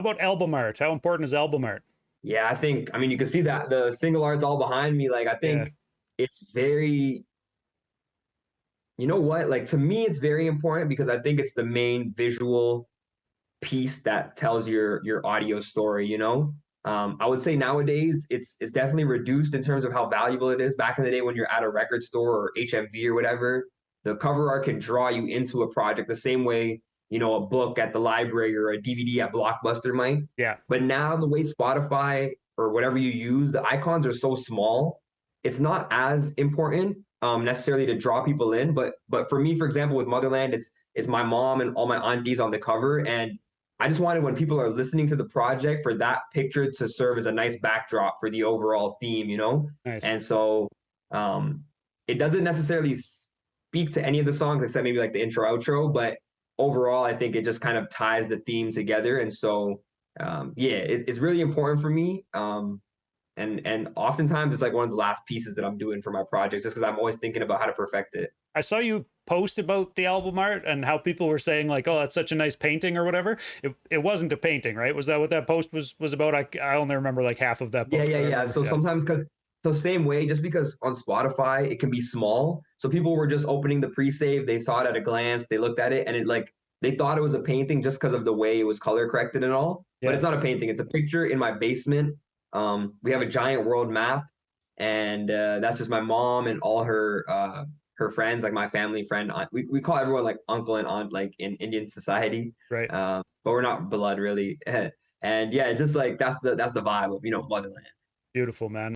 How about album art? How important is album art? Yeah, I think, I mean, you can see that the single art's all behind me. Like, I Yeah. think it's very, you know what? Like, to me, it's very important because I think it's the main visual piece that tells your audio story, you know? I would say nowadays it's definitely reduced in terms of how valuable it is. Back in the day when you're at a record store or HMV or whatever, the cover art can draw you into a project the same way, you know, a book at the library or a DVD at Blockbuster might. Yeah. But now the way Spotify or whatever you use, the icons are so small, it's not as important necessarily to draw people in. But for me, for example, with Motherland, it's my mom and all my aunties on the cover, and I just wanted when people are listening to the project for that picture to serve as a nice backdrop for the overall theme, you know? Nice. And so um, it doesn't necessarily speak to any of the songs except maybe like the intro, outro, but overall, I think it just kind of ties the theme together. And so, yeah, it's really important for me. And oftentimes it's like one of the last pieces that I'm doing for my projects just because I'm always thinking about how to perfect it. I saw you post about the album art and how people were saying like, "Oh, that's such a nice painting" or whatever. It wasn't a painting, right? Was that what that post was about? I only remember like half of that Yeah, post, yeah, but I yeah. remember. So Yeah. sometimes so same way, just because on Spotify it can be small. So people were just opening the pre-save, they saw it at a glance, they looked at it, and it like they thought it was a painting just because of the way it was color corrected and all. But Yeah. it's not a painting, it's a picture in my basement. We have a giant world map, and that's just my mom and all her friends, like my family friend. We call everyone like uncle and aunt, like in Indian society. Right. But we're not blood really. And yeah, it's just like that's the vibe of, you know, Motherland. Beautiful, man.